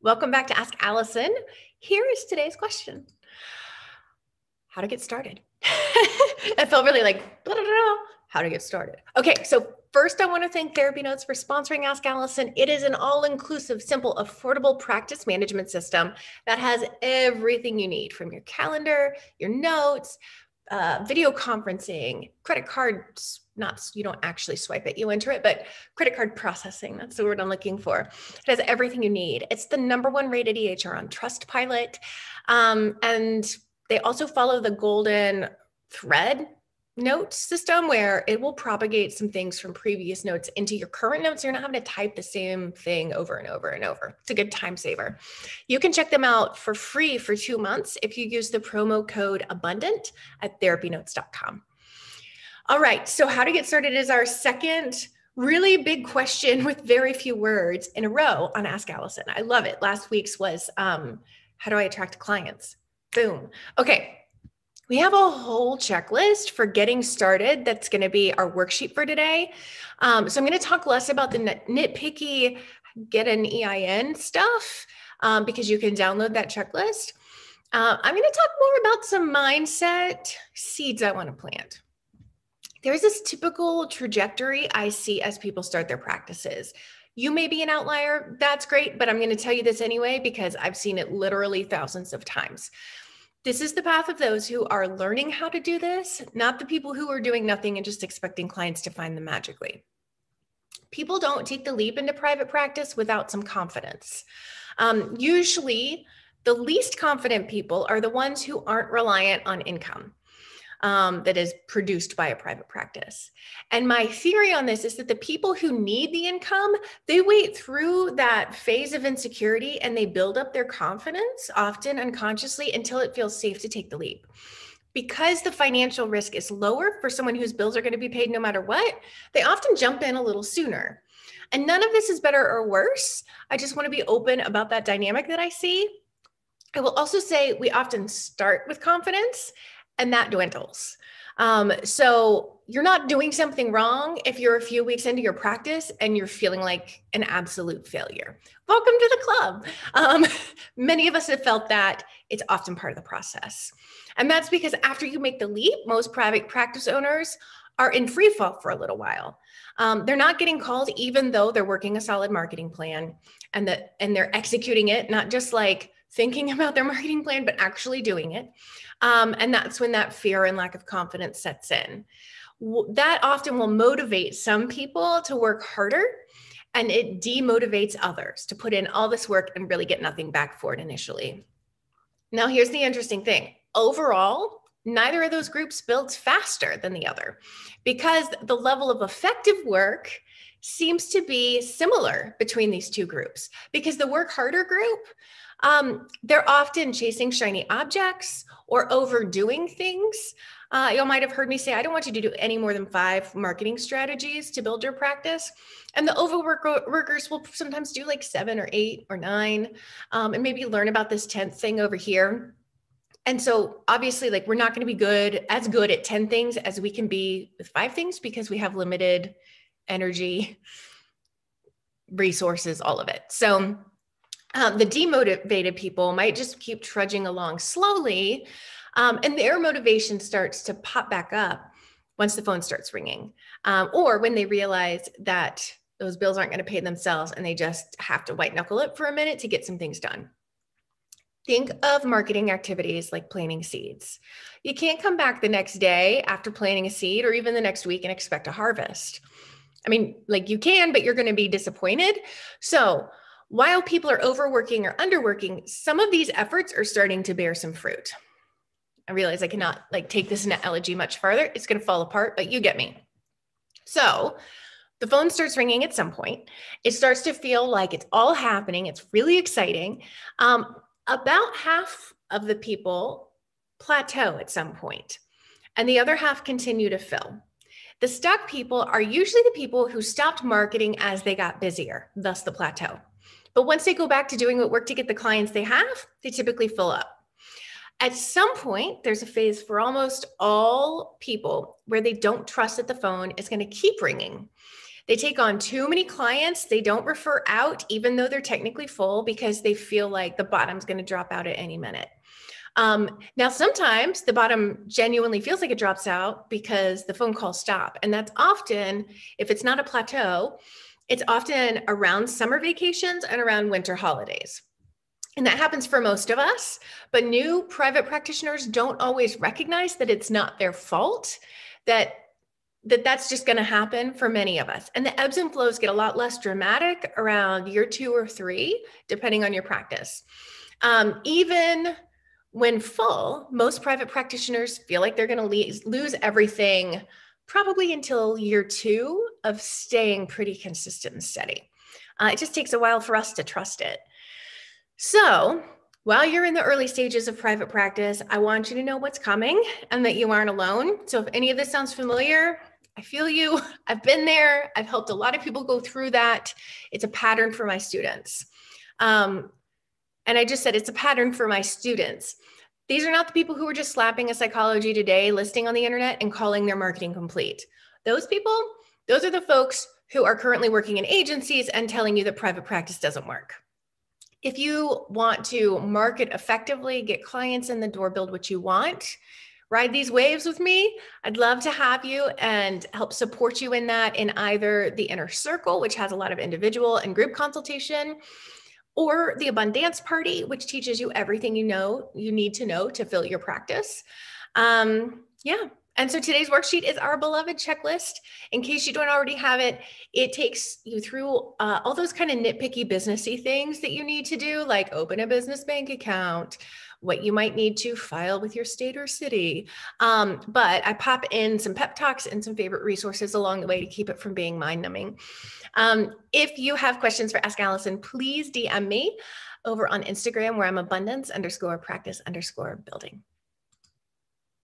Welcome back to Ask Allison. Here is today's question. How to get started. It felt really like, blah, blah, blah, how to get started. Okay, so first I want to thank Therapy Notes for sponsoring Ask Allison. It is an all-inclusive, simple, affordable practice management system that has everything you need from your calendar, your notes, video conferencing, credit cards, you don't actually swipe it, you enter it, but credit card processing, that's the word I'm looking for. It has everything you need. It's the #1 rated EHR on Trustpilot. And they also follow the golden thread note system where it will propagate some things from previous notes into your current notes. So you're not having to type the same thing over and over and over. It's a good time saver. You can check them out for free for 2 months if you use the promo code ABUNDANT at therapynotes.com. All right, so how to get started is our second really big question with very few words in a row on Ask Allison. I love it. Last week's was, how do I attract clients? Boom. Okay. We have a whole checklist for getting started. That's going to be our worksheet for today. So I'm going to talk less about the nitpicky get an EIN stuff because you can download that checklist. I'm going to talk more about some mindset seeds I want to plant. There's this typical trajectory I see as people start their practices. You may be an outlier. That's great, but I'm going to tell you this anyway because I've seen it literally thousands of times. This is the path of those who are learning how to do this, not the people who are doing nothing and just expecting clients to find them magically. People don't take the leap into private practice without some confidence. Usually, the least confident people are the ones who aren't reliant on income. That is produced by a private practice. And my theory on this is that the people who need the income, they wait through that phase of insecurity and they build up their confidence, often unconsciously, until it feels safe to take the leap. Because the financial risk is lower for someone whose bills are going to be paid no matter what, they often jump in a little sooner. And none of this is better or worse. I just want to be open about that dynamic that I see. I will also say we often start with confidence and that dwindles. So you're not doing something wrong if you're a few weeks into your practice and you're feeling like an absolute failure. Welcome to the club. Many of us have felt that. It's often part of the process. And that's because after you make the leap, most private practice owners are in free fall for a little while. They're not getting called even though they're working a solid marketing plan and they're executing it, not just like thinking about their marketing plan, but actually doing it. And that's when that fear and lack of confidence sets in. That often will motivate some people to work harder, and it demotivates others to put in all this work and really get nothing back for it initially. Now, here's the interesting thing. Overall, neither of those groups builds faster than the other because the level of effective work seems to be similar between these two groups. Because the work harder group, they're often chasing shiny objects or overdoing things. You might have heard me say, I don't want you to do any more than 5 marketing strategies to build your practice. And the overworkers will sometimes do like 7 or 8 or 9, and maybe learn about this 10th thing over here. And so obviously, like, we're not going to be as good at 10 things as we can be with 5 things because we have limited energy, resources, all of it. So the demotivated people might just keep trudging along slowly, and their motivation starts to pop back up once the phone starts ringing, or when they realize that those bills aren't going to pay themselves and they just have to white knuckle it for a minute to get some things done. Think of marketing activities like planting seeds. You can't come back the next day after planting a seed or even the next week and expect a harvest. I mean, like, you can, but you're going to be disappointed. So while people are overworking or underworking, some of these efforts are starting to bear some fruit. I realize I cannot take this analogy much farther. It's going to fall apart, but you get me. So the phone starts ringing at some point. It starts to feel like it's all happening. It's really exciting. About half of the people plateau at some point, and the other half continue to fill. The stuck people are usually the people who stopped marketing as they got busier, thus the plateau. But once they go back to doing what work to get the clients they have, they typically fill up. At some point, there's a phase for almost all people where they don't trust that the phone is going to keep ringing. They take on too many clients. They don't refer out, even though they're technically full, because they feel like the bottom's going to drop out at any minute. Now, sometimes the bottom genuinely feels like it drops out because the phone calls stop. And that's often, if it's not a plateau, it's often around summer vacations and around winter holidays. And that happens for most of us, but new private practitioners don't always recognize that it's not their fault, that's just going to happen for many of us. And the ebbs and flows get a lot less dramatic around year 2 or 3, depending on your practice. Even when full, most private practitioners feel like they're going to lose everything probably until year 2 of staying pretty consistent and steady. It just takes a while for us to trust it. So while you're in the early stages of private practice, I want you to know what's coming and that you aren't alone. So if any of this sounds familiar, I feel you. I've been there. I've helped a lot of people go through that. It's a pattern for my students. And I just said it's a pattern for my students. These are not the people who are just slapping a Psychology Today listing on the internet and calling their marketing complete. Those people, those are the folks who are currently working in agencies and telling you that private practice doesn't work. If you want to market effectively, get clients in the door, build what you want, ride these waves with me, I'd love to have you and help support you in that in either the Inner Circle, which has a lot of individual and group consultation, or the Abundance Party, which teaches you everything you need to know to fill your practice. And so today's worksheet is our beloved checklist. In case you don't already have it, it takes you through all those kind of nitpicky businessy things that you need to do, like open a business bank account, what you might need to file with your state or city. But I pop in some pep talks and some favorite resources along the way to keep it from being mind-numbing. If you have questions for Ask Allison, please DM me over on Instagram where I'm abundance_practice_building.